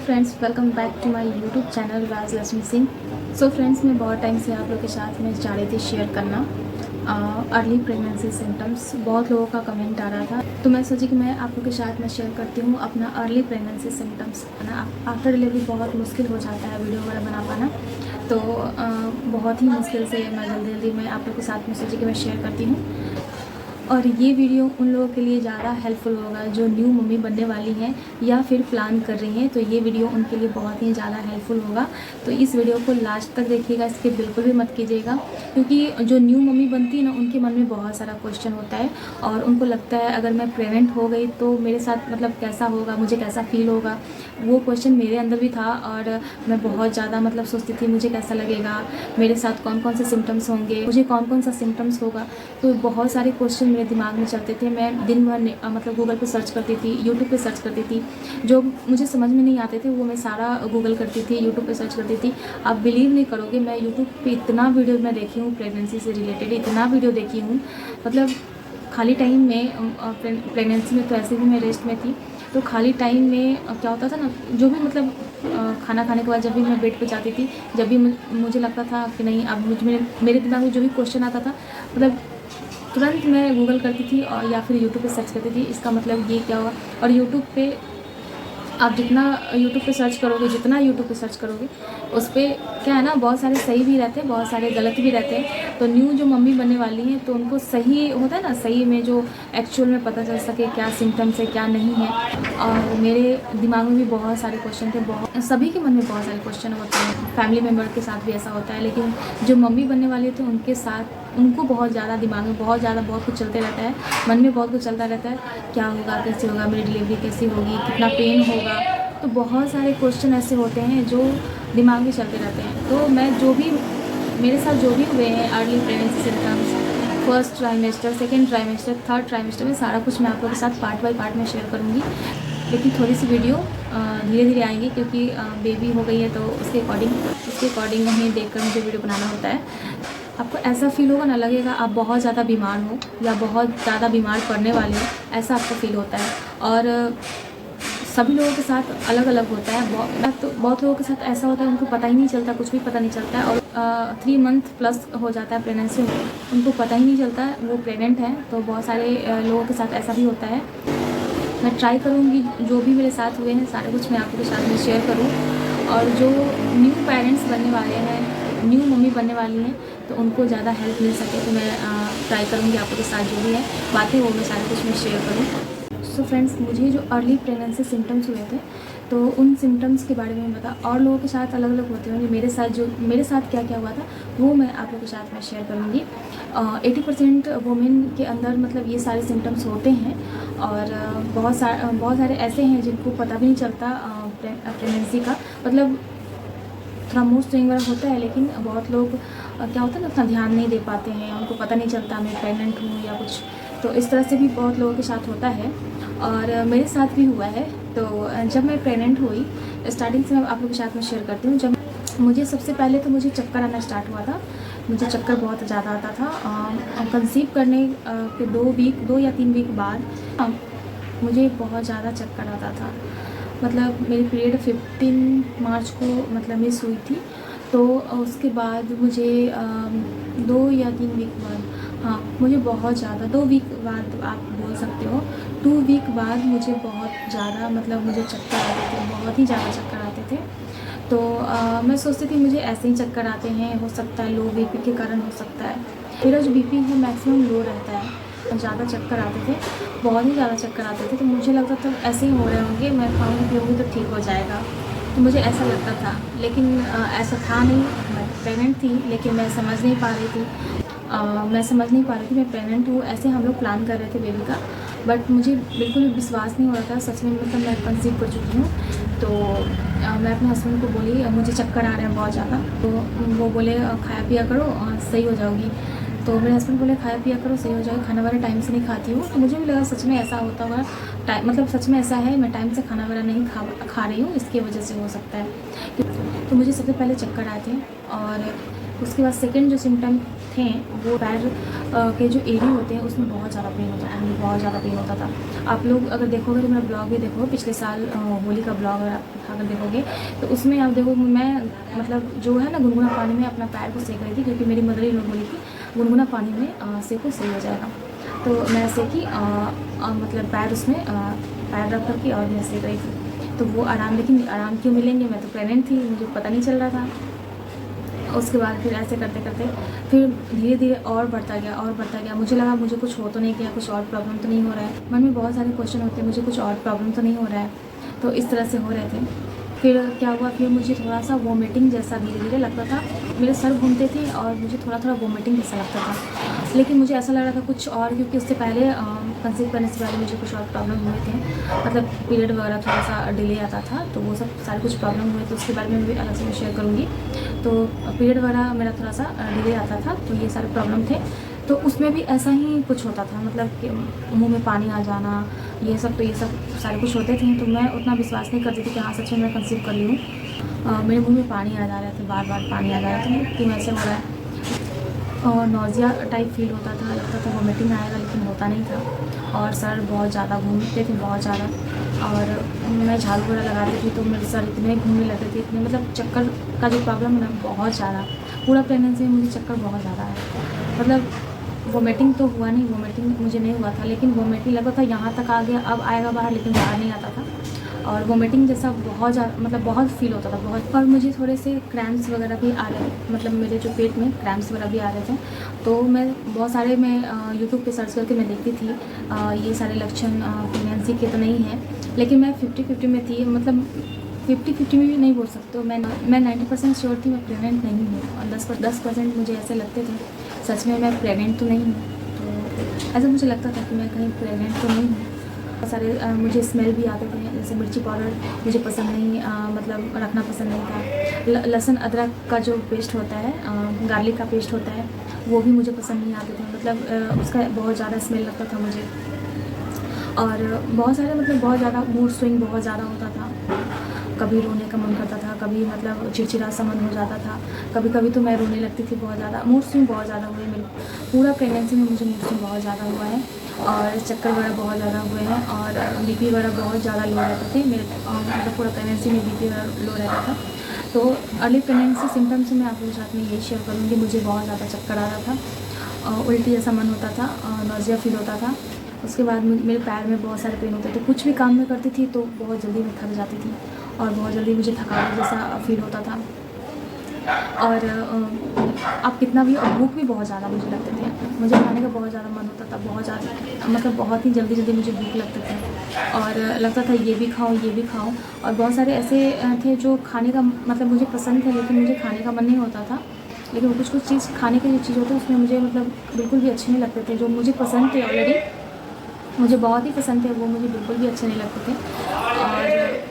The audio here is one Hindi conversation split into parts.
Friends, welcome back to my YouTube channel Raj Laxmi Singh. So friends, मैं बहुत टाइम से आप लोगों के साथ में चाह रही थी शेयर करना अर्ली प्रेगनेंसी सिम्टम्स। बहुत लोगों का कमेंट आ रहा था, तो मैं सोची कि मैं आप लोगों के साथ में शेयर करती हूँ अपना अर्ली प्रेगनेंसी सिम्टम्स। ना आफ्टर डिलीवरी बहुत मुश्किल हो जाता है वीडियो वगैरह बना पाना, तो बहुत ही मुश्किल से मैं जल्दी में आप लोगों के साथ में सोची कि मैं शेयर करती हूँ। और ये वीडियो उन लोगों के लिए ज़्यादा हेल्पफुल होगा जो न्यू मम्मी बनने वाली हैं या फिर प्लान कर रही हैं, तो ये वीडियो उनके लिए बहुत ही ज़्यादा हेल्पफुल होगा। तो इस वीडियो को लास्ट तक देखिएगा, इसके बिल्कुल भी मत कीजिएगा, क्योंकि जो न्यू मम्मी बनती है ना, उनके मन में बहुत सारा क्वेश्चन होता है और उनको लगता है अगर मैं प्रेग्नेंट हो गई तो मेरे साथ मतलब कैसा होगा, मुझे कैसा फील होगा। वो क्वेश्चन मेरे अंदर भी था और मैं बहुत ज़्यादा मतलब सोचती थी मुझे कैसा लगेगा, मेरे साथ कौन कौन से सिम्टम्स होंगे, मुझे कौन कौन सा सिम्टम्स होगा। तो बहुत सारे क्वेश्चन मेरे दिमाग में चलते थे। मैं दिन भर मतलब गूगल पे सर्च करती थी, यूट्यूब पे सर्च करती थी। जो मुझे समझ में नहीं आते थे वो मैं सारा गूगल करती थी, यूट्यूब पे सर्च करती थी। आप बिलीव नहीं करोगे, मैं यूट्यूब पे इतना वीडियो मैं देखी हूँ प्रेगनेंसी से रिलेटेड, इतना वीडियो देखी हूँ। मतलब खाली टाइम में प्रेगनेंसी में तो ऐसे भी मैं रेस्ट में थी, तो खाली टाइम में क्या होता था ना, जो भी मतलब खाना खाने के बाद जब भी मैं बेड पे जाती थी, जब भी मुझे लगता था कि नहीं अब मेरे दिमाग में जो भी क्वेश्चन आता था, मतलब तुरंत मैं गूगल करती थी और या फिर यूट्यूब पे सर्च करती थी इसका मतलब ये क्या हुआ। और यूट्यूब पे आप जितना यूट्यूब पे सर्च करोगे, जितना यूट्यूब पे सर्च करोगे, उस पर क्या है ना, बहुत सारे सही भी रहते हैं, बहुत सारे गलत भी रहते हैं। तो न्यू जो मम्मी बनने वाली हैं तो उनको सही होता है ना, सही में जो एक्चुअल में पता चल सके क्या सिम्टम्स है क्या नहीं है। और मेरे दिमाग में भी बहुत सारे क्वेश्चन थे, बहुत सभी के मन में बहुत सारे क्वेश्चन होते हैं। फैमिली मेम्बर के साथ भी ऐसा होता है, लेकिन जो मम्मी बनने वाली थे उनके साथ उनको बहुत ज़्यादा दिमाग में बहुत कुछ चलते रहता है, मन में बहुत कुछ चलता रहता है। क्या होगा, कैसे होगा, मेरी डिलीवरी कैसी होगी, कितना पेन होगा। तो बहुत सारे क्वेश्चन ऐसे होते हैं जो दिमाग में चलते रहते हैं। तो मैं जो भी मेरे साथ जो भी हुए हैं early pregnancy symptoms, first trimester, second trimester, third trimester में, सारा कुछ मैं आप लोगों के साथ पार्ट बाय पार्ट में शेयर करूँगी। लेकिन थोड़ी सी वीडियो धीरे धीरे आएंगी, क्योंकि बेबी हो गई है तो उसके अकॉर्डिंग हमें देखकर मुझे वीडियो बनाना होता है। आपको ऐसा फील होगा ना, लगेगा आप बहुत ज़्यादा बीमार हो या बहुत ज़्यादा बीमार पड़ने वाले हो, ऐसा आपको फील होता है। और सभी लोगों के साथ अलग अलग होता है। बहुत लोगों के साथ ऐसा होता है उनको पता ही नहीं चलता, कुछ भी पता नहीं चलता है। और 3 मंथ प्लस हो जाता है प्रेगनेंसी में, उनको पता ही नहीं चलता है वो प्रेग्नेंट है। तो बहुत सारे लोगों के साथ ऐसा भी होता है। मैं ट्राई करूँगी जो भी मेरे साथ हुए हैं सारे कुछ मैं आपके साथ में शेयर करूँ। और जो न्यू पेरेंट्स बनने वाले हैं, न्यू मम्मी बनने वाली हैं, तो उनको ज़्यादा हेल्प मिल सके, तो मैं ट्राई करूँगी आपके साथ जो भी है बातें वो मैं सारे कुछ मैं शेयर करूँ। सो फ्रेंड्स, मुझे जो अर्ली प्रेगनेंसी सिम्टम्स हुए थे तो उन सिम्टम्स के बारे में बता, और लोगों के साथ अलग अलग होते होंगे। मेरे साथ क्या क्या हुआ था वो मैं आप लोगों के साथ में शेयर करूँगी। 80% वुमेन के अंदर मतलब ये सारे सिम्टम्स होते हैं। और बहुत सारे ऐसे हैं जिनको पता भी नहीं चलता प्रेगनेंसी का, मतलब थोड़ा मूड स्विंग वगैरह होता है, लेकिन बहुत लोग क्या होता है ना, उतना ध्यान नहीं दे पाते हैं, उनको पता नहीं चलता मैं प्रेग्नेंट हूँ या कुछ। तो इस तरह से भी बहुत लोगों के साथ होता है और मेरे साथ भी हुआ है। तो जब मैं प्रेग्नेंट हुई, स्टार्टिंग से मैं आप लोगों के साथ में शेयर करती हूँ। जब मुझे सबसे पहले तो मुझे चक्कर आना स्टार्ट हुआ था, मुझे चक्कर बहुत ज़्यादा आता था। कंसीव करने के 2 या 3 वीक बाद मुझे बहुत ज़्यादा चक्कर आता था। मतलब मेरी पीरियड 15 मार्च को मतलब मिस हुई थी। तो उसके बाद मुझे 2 या 3 वीक बाद, हाँ मुझे बहुत ज़्यादा 2 वीक बाद आप बोल सकते हो, 2 वीक बाद मुझे बहुत ज़्यादा मतलब मुझे चक्कर आते थे, बहुत ही ज़्यादा चक्कर आते थे। तो मैं सोचती थी मुझे ऐसे ही चक्कर आते हैं, हो सकता है लो बीपी के कारण हो सकता है। मेरा जो बीपी है मैक्सिमम लो रहता है। ज़्यादा चक्कर आते थे, बहुत ही ज़्यादा चक्कर आते थे, तो मुझे लगता था ऐसे ही हो रहे होंगे, मैं खाऊंगी पीऊँगी तो ठीक हो जाएगा। तो मुझे ऐसा लगता था, लेकिन ऐसा था नहीं। मैं प्रेग्नेंट थी लेकिन मैं समझ नहीं पा रही थी मैं प्रेग्नेंट हूँ। ऐसे हम लोग प्लान कर रहे थे बेबी का, बट मुझे बिल्कुल भी विश्वास नहीं हो रहा था सच में, मतलब मैं कंसीव कर चुकी हूँ। तो मैं अपने हस्बैंड को बोली मुझे चक्कर आ रहे हैं बहुत ज़्यादा, तो वो बोले खाया पिया करो सही हो जाओगी। तो मेरे हस्बैंड बोले खाया पिया करो सही हो जाएगा, खाना वगैरह टाइम से नहीं खाती हूँ। तो मुझे भी लगा सच में ऐसा होता होगा, मतलब सच में ऐसा है, मैं टाइम से खाना वगैरह नहीं खा रही हूँ, इसकी वजह से हो सकता है। तो मुझे सबसे पहले चक्कर आए थे और उसके बाद सेकंड जो सिम्टम थे वो पैर के जो एड़ी होते हैं उसमें बहुत ज़्यादा पेन होता है, मुझे बहुत ज़्यादा पेन होता था। आप लोग अगर देखोगे तो मेरा ब्लॉग भी देखोगे, पिछले साल होली का ब्लॉग अगर देखोगे तो उसमें आप देखोगे मैं मतलब जो है ना गुनगुना पानी में अपना पैर को सेक रही थी, क्योंकि मेरी मदर इन लॉ बोली थी गुनगुना पानी में सेको सही हो जाएगा। तो मैं सेकी मतलब पैर उसमें पैर रख करके और मैं सेक रही थी, तो वो आराम, लेकिन आराम क्यों मिलेंगे, मैं तो प्रेगनेंट थी, मुझे पता नहीं चल रहा था। उसके बाद फिर ऐसे करते करते फिर धीरे धीरे और बढ़ता गया। मुझे लगा मुझे कुछ हो तो नहीं गया, कुछ और प्रॉब्लम तो नहीं हो रहा है। मन में बहुत सारे क्वेश्चन होते हैं, मुझे कुछ और प्रॉब्लम तो नहीं हो रहा है। तो इस तरह से हो रहे थे। फिर क्या हुआ, फिर मुझे थोड़ा सा वोमिटिंग जैसा धीरे धीरे लगता था, मेरे सर घूमते थे और मुझे थोड़ा थोड़ा वोमिटिंग जैसा लगता था। लेकिन मुझे ऐसा लग रहा था कुछ और, क्योंकि उससे पहले कंसीव करने से पहले मुझे कुछ और प्रॉब्लम हुए थे, मतलब पीरियड वगैरह थोड़ा सा डिले आता था, तो वो सब सारे कुछ प्रॉब्लम हुए, तो उसके बारे में भी अलग से मैं शेयर करूँगी। तो पीरियड वगैरह मेरा थोड़ा सा डिले आता था, तो ये सारे प्रॉब्लम थे। तो उसमें भी ऐसा ही कुछ होता था, मतलब कि मुंह में पानी आ जाना, ये सब सारे कुछ होते थे। तो मैं उतना विश्वास नहीं करती थी कि हाँ सच में मैं कंसीव कर ली हूँ। मेरे मुंह में पानी आ जा रहे थे, बार बार पानी आ जा रहा था कि ऐसे हो रहा है, और नोज़िया टाइप फील होता था, लगता था वोमिटिंग आएगा, लेकिन होता नहीं था। और सर बहुत ज़्यादा घूमते थे, बहुत ज़्यादा, और मैं झाड़ू वगैरह लगाती थी तो मेरे सर इतने घूमने लगते थे, इतने, मतलब चक्कर का जो प्रॉब्लम है ना बहुत ज़्यादा, पूरा प्रेगनेंसी में मुझे चक्कर बहुत ज़्यादा है। मतलब वोमिटिंग तो हुआ नहीं, वोमिटिंग मुझे नहीं हुआ था, लेकिन वोमिटिंग लगा था यहाँ तक आ गया, अब आएगा बाहर, लेकिन बाहर नहीं आता था। और वोमिटिंग जैसा बहुत ज़्यादा, मतलब बहुत फील होता था, बहुत। और मुझे थोड़े से क्रैम्प्स वगैरह भी आ रहे थे, मतलब मेरे जो पेट में क्रैम्प्स वगैरह भी आ रहे थे। तो मैं बहुत सारे यूट्यूब पे सर्च करके मैं देखती थी ये सारे लक्षण प्रेगनेंसी के तो नहीं हैं, लेकिन मैं 50-50 में थी, मतलब 50-50 में भी नहीं बोल सकते, मैं 90% श्योर थी मैं प्रेग्नेंट नहीं हूँ, और 10% मुझे ऐसे लगते थे सच में मैं प्रेग्नेंट तो नहीं हूँ। तो ऐसा मुझे लगता था कि मैं कहीं प्रेग्नेंट तो नहीं हूँ। बहुत सारे मुझे स्मेल भी आते थे, जैसे मिर्ची पाउडर मुझे पसंद नहीं, मतलब रखना पसंद नहीं था। लहसुन अदरक का जो पेस्ट होता है, गार्लिक का पेस्ट होता है, वो भी मुझे पसंद नहीं आते थे, मतलब उसका बहुत ज़्यादा स्मेल लगता था मुझे। और बहुत सारे, मतलब बहुत ज़्यादा मूड स्विंग बहुत ज़्यादा होता था, कभी रोने का मन करता था, कभी मतलब चिड़चिड़ा सा मन हो जाता था, कभी कभी तो मैं रोने लगती थी बहुत ज़्यादा। मूड स्विंग बहुत ज़्यादा हुए मेरे पूरा प्रेगनेंसी में, मुझे मूड स्विंग बहुत ज़्यादा हुआ है, और चक्कर वगैरह बहुत ज़्यादा हुए हैं, और बीपी वगैरह बहुत ज़्यादा लो रहते थे मेरे, मतलब पूरा प्रेगनेंसी में बीपी वगैरह लो रहता था। तो अर्ली प्रेगनेंसी सिम्टम्स मैं आप लोगों के साथ में यही शेयर करूँगी। मुझे बहुत ज़्यादा चक्कर आ रहा था, उल्टी जैसा मन होता था, नौजिया फील होता था। उसके बाद मेरे पैर में बहुत सारे पेन होते थे, कुछ भी काम मैं करती थी तो बहुत जल्दी मैं थक जाती थी, और बहुत जल्दी मुझे थकावट जैसा फील होता था। और आप कितना भी, और भूख भी बहुत ज़्यादा मुझे लगते थे, मुझे खाने का बहुत ज़्यादा मन होता था, बहुत ज़्यादा, मतलब बहुत ही जल्दी जल्दी मुझे भूख लगते थे, और लगता था ये भी खाऊं ये भी खाऊं। और बहुत सारे ऐसे थे जो खाने का, मतलब मुझे पसंद थे, लेकिन मुझे खाने का मन नहीं होता था। लेकिन कुछ चीज़ खाने की जो चीज़ होती है उसमें मुझे, मतलब बिल्कुल भी अच्छे नहीं लगते थे। जो मुझे पसंद थे ऑलरेडी, मुझे बहुत ही पसंद थे, वो मुझे बिल्कुल भी अच्छे नहीं लगते थे। और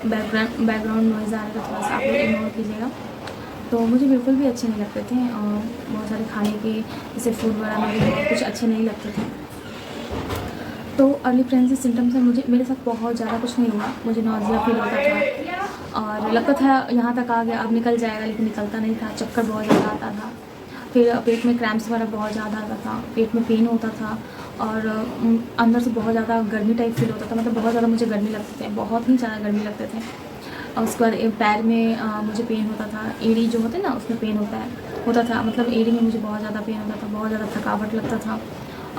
बैकग्राउंड नॉइज़ आ रहा था, थोड़ा सा आप लोग इग्नोर कीजिएगा। तो मुझे बिल्कुल भी अच्छे नहीं लगते थे, और बहुत सारे खाने के जैसे फूड वगैरह मुझे बहुत कुछ अच्छे नहीं लगते थे। तो अर्ली प्रेगनेंसी सिम्टम्स में मेरे साथ बहुत ज़्यादा कुछ नहीं हुआ। मुझे नॉजिया फील होता था, और लगता था यहाँ तक आ गया, अब निकल जाएगा, लेकिन निकलता नहीं था। चक्कर बहुत ज़्यादा आता था, फिर पेट में क्रैम्प्स वगैरह बहुत ज़्यादा आता था, पेट में पेन होता था, और अंदर से बहुत ज़्यादा गर्मी टाइप फील होता था, मतलब बहुत ज़्यादा मुझे गर्मी लगते थे, बहुत ही ज़्यादा गर्मी लगते थे। और उसके बाद पैर में मुझे पेन होता था, एड़ी जो होते हैं ना उसमें पेन होता था, मतलब एड़ी में मुझे बहुत ज़्यादा पेन होता था, बहुत ज़्यादा थकावट लगता था,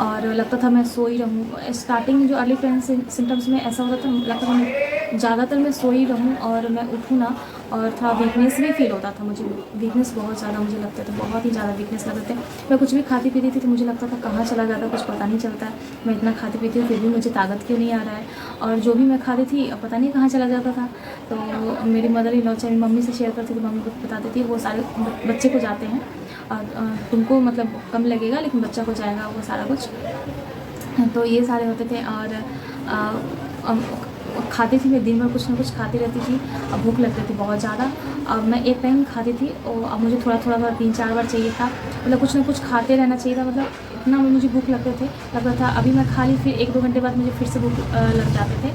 और लगता था मैं सो ही रहूँ। स्टार्टिंग जो अर्ली प्रेगनेंसी सिम्टम्स में ऐसा होता था, लगता था मैं ज़्यादातर मैं सो ही रहूँ और मैं उठूँ ना, और थोड़ा वीकनेस भी फील होता था मुझे, वीकनेस बहुत ज़्यादा मुझे लगते थे, बहुत ही ज़्यादा वीकनेस लगते थे। मैं कुछ भी खाती पीती थी तो मुझे लगता था कहाँ चला जाता, कुछ पता नहीं चलता है, मैं इतना खाती पीती हूँ फिर भी मुझे ताकत क्यों नहीं आ रहा है, और जो भी मैं खाती थी पता नहीं कहाँ चला जाता था। तो मेरी मदर इन लॉ से, मम्मी से शेयर करती थी, मम्मी को बताती थी वो सारे बच्चे को जाते हैं, और तुमको मतलब कम लगेगा लेकिन बच्चा को जाएगा वो सारा कुछ। तो ये सारे होते थे, और खाती थी मैं, दिन भर कुछ ना कुछ खाती रहती थी, अब भूख लगती थी बहुत ज़्यादा। अब मैं एक टाइम खाती थी और अब मुझे थोड़ा थोड़ा 3-4 बार चाहिए था, मतलब कुछ ना कुछ खाते रहना चाहिए था, मतलब इतना मुझे भूख लगते थे, लगता था अभी मैं खा ली, फिर 1-2 घंटे बाद मुझे फिर से भूख लग जाते थे।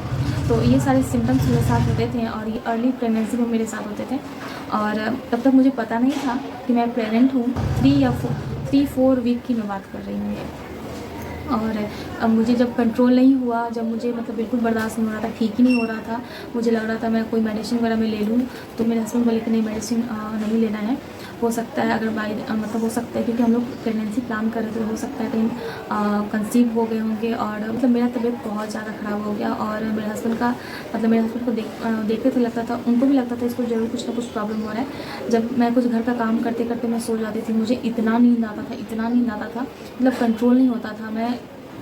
तो ये सारे सिम्टम्स मेरे साथ होते थे और ये अर्ली प्रेगनेंसी में मेरे साथ होते थे। और तब तक मुझे पता नहीं था कि मैं प्रेग्नेंट हूँ। 3 या 4 वीक की मैं बात कर रही हूँ ये। और अब मुझे जब कंट्रोल नहीं हुआ, जब मुझे मतलब बिल्कुल बर्दाश्त नहीं हो रहा था, ठीक ही नहीं हो रहा था, मुझे लग रहा था मैं कोई मेडिसिन वगैरह में ले लूँ, तो मेरे हस्बैंड बोले कि नहीं मेडिसिन नहीं लेना है, हो सकता है अगर मतलब हो सकता है क्योंकि हम लोग प्रेगनेंसी प्लान कर रहे थे, हो सकता है कहीं कंसीव हो गए होंगे। और मतलब मेरा तबीयत बहुत ज़्यादा ख़राब हो गया और मेरे हस्बैंड को देखते थे, लगता था उनको भी लगता था इसको ज़रूर कुछ ना कुछ प्रॉब्लम हो रहा है। जब मैं कुछ घर का काम करते करते मैं सो जाती थी, मुझे इतना नींद आता था, मतलब कंट्रोल नहीं होता था। मैं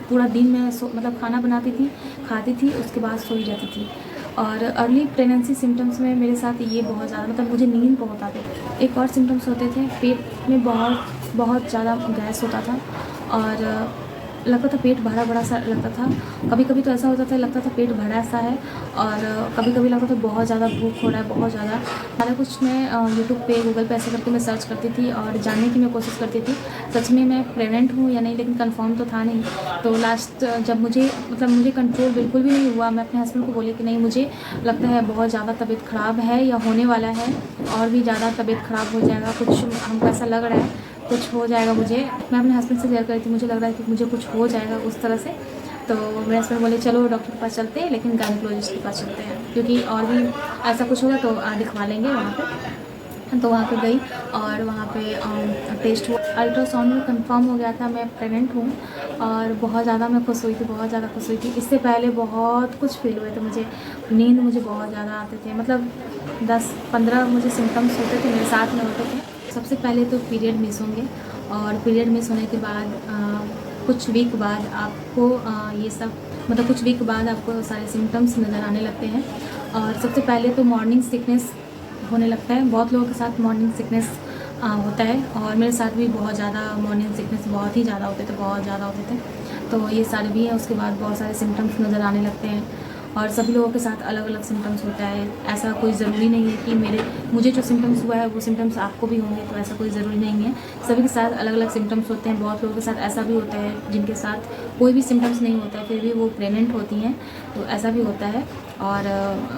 पूरा दिन में मतलब खाना बनाती थी, खाती थी, उसके बाद सो ही जाती थी। और अर्ली प्रेगनेंसी सिम्टम्स में मेरे साथ ये बहुत ज़्यादा मतलब मुझे नींद बहुत आती थी। एक और सिम्टम्स होते थे, पेट में बहुत ज़्यादा गैस होता था और लगता था पेट भरा सा लगता था। कभी कभी तो ऐसा होता था लगता था पेट भरा सा है और कभी कभी लगता था बहुत ज़्यादा भूख हो रहा है, बहुत ज़्यादा। सारा कुछ मैं यूट्यूब पे गूगल पे ऐसे करके मैं सर्च करती थी और जानने की मैं कोशिश करती थी सच में मैं प्रेग्नेंट हूँ या नहीं, लेकिन कंफर्म तो था नहीं। तो लास्ट जब मुझे कंट्रोल बिल्कुल भी नहीं हुआ, मैं अपने हस्बैंड को बोली कि नहीं मुझे लगता है बहुत ज़्यादा तबीयत ख़राब है या होने वाला है और भी ज़्यादा तबीयत ख़राब हो जाएगा, कुछ हमको ऐसा लग रहा है कुछ हो जाएगा मुझे। मैं अपने हस्बैंड से शेयर करी थी, मुझे लग रहा है कि मुझे कुछ हो जाएगा उस तरह से। तो मेरे हस्बैंड बोले चलो डॉक्टर के पास चलते हैं, लेकिन गायनेकोलॉजिस्ट के पास चलते हैं क्योंकि और भी ऐसा कुछ होगा तो दिखवा लेंगे वहाँ पे। तो वहाँ पे गई और वहाँ पे टेस्ट हुआ, अल्ट्रासाउंड में कंफर्म हो गया था मैं प्रेग्नेंट हूँ। और बहुत ज़्यादा मैं खुश हुई थी, बहुत ज़्यादा खुश हुई थी। इससे पहले बहुत कुछ फील हुए थे मुझे, नींद मुझे बहुत ज़्यादा आते थे, मतलब 10-15 मुझे सिम्टम्स होते थे, मेरे साथ में होते थे। सबसे पहले तो पीरियड मिस होंगे और पीरियड मिस होने के बाद कुछ वीक बाद आपको ये सब मतलब कुछ वीक बाद आपको सारे सिम्टम्स नज़र आने लगते हैं। और सबसे पहले तो मॉर्निंग सिकनेस होने लगता है, बहुत लोगों के साथ मॉर्निंग सिकनेस होता है और मेरे साथ भी बहुत ज़्यादा मॉर्निंग सिकनेस बहुत ही ज़्यादा होते थे, बहुत ज़्यादा होते थे। तो ये सारे भी हैं, उसके बाद बहुत सारे सिम्टम्स नज़र आने लगते हैं और सभी लोगों के साथ अलग अलग सिम्टम्स होता है। ऐसा कोई ज़रूरी नहीं है कि मुझे जो सिम्टम्स हुआ है वो सिम्टम्स आपको भी होंगे, तो ऐसा कोई ज़रूरी नहीं है। सभी के साथ अलग अलग सिम्टम्स होते हैं। बहुत लोगों के साथ ऐसा भी होता है जिनके साथ कोई भी सिम्टम्स नहीं होता है फिर भी वो प्रेग्नेंट होती हैं, तो ऐसा भी होता है। और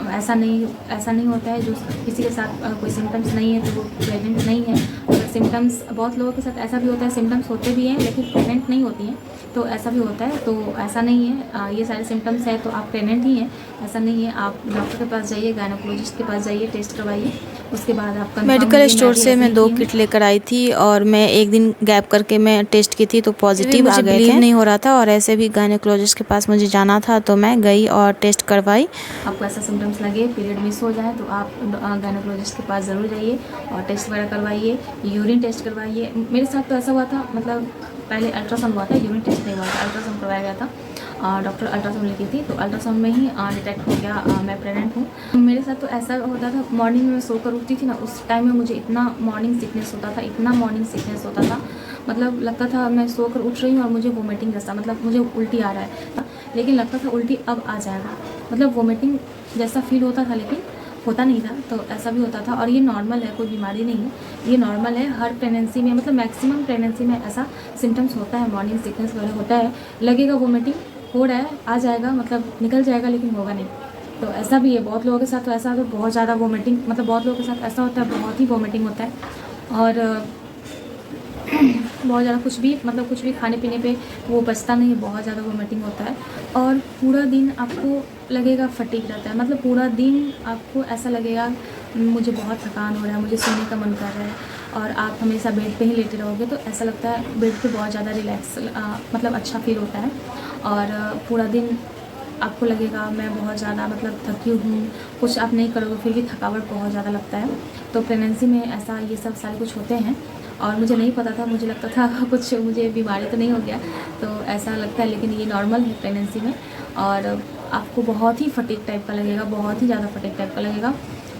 ऐसा नहीं होता है जो किसी के साथ कोई सिम्टम्स नहीं है तो वो प्रेग्नेंट नहीं है। अगर सिम्टम्स बहुत लोगों के साथ ऐसा भी होता है, सिम्टम्स होते भी हैं लेकिन प्रेग्नेंट नहीं होती हैं, तो ऐसा भी होता है। तो ऐसा नहीं है, ये सारे सिम्टम्स है तो आप प्रेग्नेंट ही हैं, ऐसा नहीं है। आप डॉक्टर के पास जाइए, गायनेकोलॉजिस्ट के पास जाइए, टेस्ट करवाइए, उसके बाद आप मेडिकल स्टोर से मैं 2 किट लेकर आई थी और मैं एक दिन गैप करके मैं टेस्ट की थी तो पॉजिटिव आ गए थे। बिलीव नहीं हो रहा था और ऐसे भी गायनेकोलॉजिस्ट के पास मुझे जाना था तो मैं गई और टेस्ट करवाई। आपको ऐसा सिम्टम्स लगे, पीरियड मिस हो जाए तो आप गायनेकोलॉजिस्ट के पास ज़रूर जाइए और टेस्ट वगैरह करवाइए, यूरिन टेस्ट करवाइए। मेरे साथ तो ऐसा हुआ था, मतलब पहले अल्ट्रासाउंड हुआ था, यूरिन टेस्ट नहीं हुआ था, अल्ट्रासाउंड करवाया गया था। डॉक्टर अल्ट्रासाउंड लेती थी तो अल्ट्रासाउंड में ही डिटेक्ट हो गया मैं प्रेग्नेंट हूँ। मेरे साथ तो ऐसा होता था, मॉर्निंग में सोकर उठती थी ना, उस टाइम में मुझे इतना मॉर्निंग सिकनेस होता था, इतना मॉर्निंग सिकनेस होता था, मतलब लगता था मैं सोकर उठ रही हूँ और मुझे वोमिटिंग जैसा, मतलब मुझे उल्टी आ रहा है, लेकिन लगता था उल्टी अब आ जाएगा, मतलब वोमिटिंग जैसा फील होता था लेकिन होता नहीं था। तो ऐसा भी होता था और ये नॉर्मल है, कोई बीमारी नहीं है, ये नॉर्मल है। हर प्रेगनेंसी में मतलब मैक्सिमम प्रेगनेंसी में ऐसा सिम्टम्स होता है, मॉर्निंग सिकनेस वगैरह होता है, लगेगा वोमिटिंग हो रहा है, आ जाएगा, मतलब निकल जाएगा, लेकिन होगा नहीं। तो ऐसा भी है, बहुत लोगों के साथ तो ऐसा, तो बहुत ज़्यादा वोमिटिंग, मतलब बहुत लोगों के साथ ऐसा होता है, बहुत ही वोमिटिंग होता है और बहुत ज़्यादा कुछ भी खाने पीने पे वो बचता नहीं है, बहुत ज़्यादा वोमिटिंग होता है और पूरा दिन आपको लगेगा फटीग रहता है, मतलब पूरा दिन आपको ऐसा लगेगा मुझे बहुत थकान हो रहा है, मुझे सोने का मन कर रहा है और आप हमेशा बेड पे ही लेटे रहोगे तो ऐसा लगता है बेड पे बहुत ज़्यादा रिलैक्स मतलब अच्छा फील होता है और पूरा दिन आपको लगेगा मैं बहुत ज़्यादा मतलब थकी हूँ, कुछ आप नहीं करोगे फिर भी थकावट बहुत ज़्यादा लगता है। तो प्रेगनेंसी में ऐसा ये सब सारे कुछ होते हैं और मुझे नहीं पता था, मुझे लगता था कुछ मुझे बीमारी तो नहीं हो गया, तो ऐसा लगता है, लेकिन ये नॉर्मल है प्रेगनेंसी में। और आपको बहुत ही फटीग टाइप का लगेगा, बहुत ही ज़्यादा फटीग टाइप का लगेगा,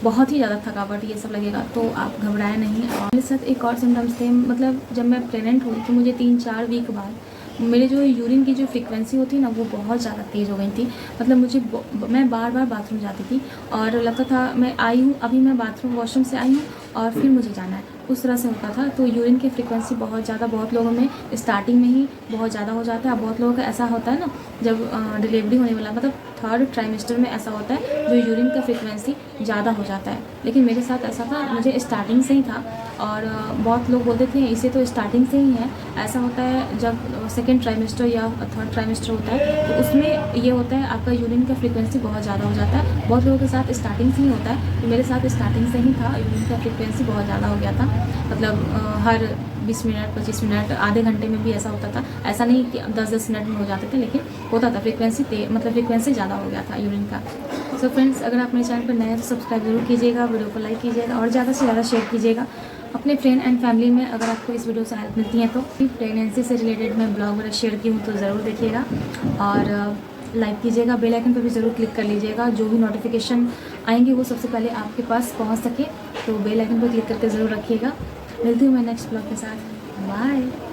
बहुत ही ज़्यादा थकावट ये सब लगेगा, तो आप घबराएं नहीं। और मेरे साथ एक और सिम्टम्स थे, मतलब जब मैं प्रेग्नेंट हुई तो मुझे 3-4 वीक बाद मेरे जो यूरिन की जो फ्रीक्वेंसी होती है ना वो बहुत ज़्यादा तेज़ हो गई थी, मतलब मैं बार बार बाथरूम जाती थी और लगता था मैं आई हूँ, अभी मैं वॉशरूम से आई हूँ और फिर मुझे जाना है, उस तरह से होता था। तो यूरिन की फ्रीक्वेंसी बहुत ज़्यादा, बहुत लोगों में स्टार्टिंग में ही बहुत ज़्यादा हो जाता है, बहुत लोगों का ऐसा होता है ना जब डिलीवरी होने वाला मतलब थर्ड ट्राइमेस्टर में ऐसा होता है जो यूरिन का फ्रिक्वेंसी ज़्यादा हो जाता है। लेकिन मेरे साथ ऐसा था, मुझे स्टार्टिंग से ही था और बहुत लोग बोलते थे इसे तो स्टार्टिंग से ही है। ऐसा होता है जब सेकेंड ट्राइमेस्टर या थर्ड ट्राइमेस्टर होता है तो उसमें ये होता है आपका यूरिन का फ्रिक्वेंसी बहुत ज़्यादा हो जाता है। बहुत लोगों के साथ स्टार्टिंग से ही होता है, तो मेरे साथ स्टार्टिंग से ही था, यूरिन का फ्रिक्वेंसी बहुत ज़्यादा हो गया था। मतलब हर 20 मिनट 25 मिनट आधे घंटे में भी ऐसा होता था। ऐसा नहीं कि 10-10 मिनट में हो जाते थे, लेकिन होता था फ्रिक्वेंसी ज़्यादा हो गया था यूरिन का। सो फ्रेंड्स, अगर आप मेरे चैनल पर नए हैं तो सब्सक्राइब जरूर कीजिएगा, वीडियो को लाइक कीजिएगा और ज़्यादा से ज़्यादा शेयर कीजिएगा अपने फ्रेंड एंड फैमिली में। अगर आपको इस वीडियो से हेल्प मिलती है तो प्रेगनेंसी से रिलेटेड मैं ब्लॉग वगैरह शेयर की हूँ तो ज़रूर देखिएगा और लाइक कीजिएगा। बेल आइकन पर भी ज़रूर क्लिक कर लीजिएगा, जो भी नोटिफिकेशन आएंगे वो सबसे पहले आपके पास पहुँच सके, तो बेल आइकन पर क्लिक करके ज़रूर रखिएगा। मिलती हूँ मैं नेक्स्ट ब्लॉग के साथ। बाय।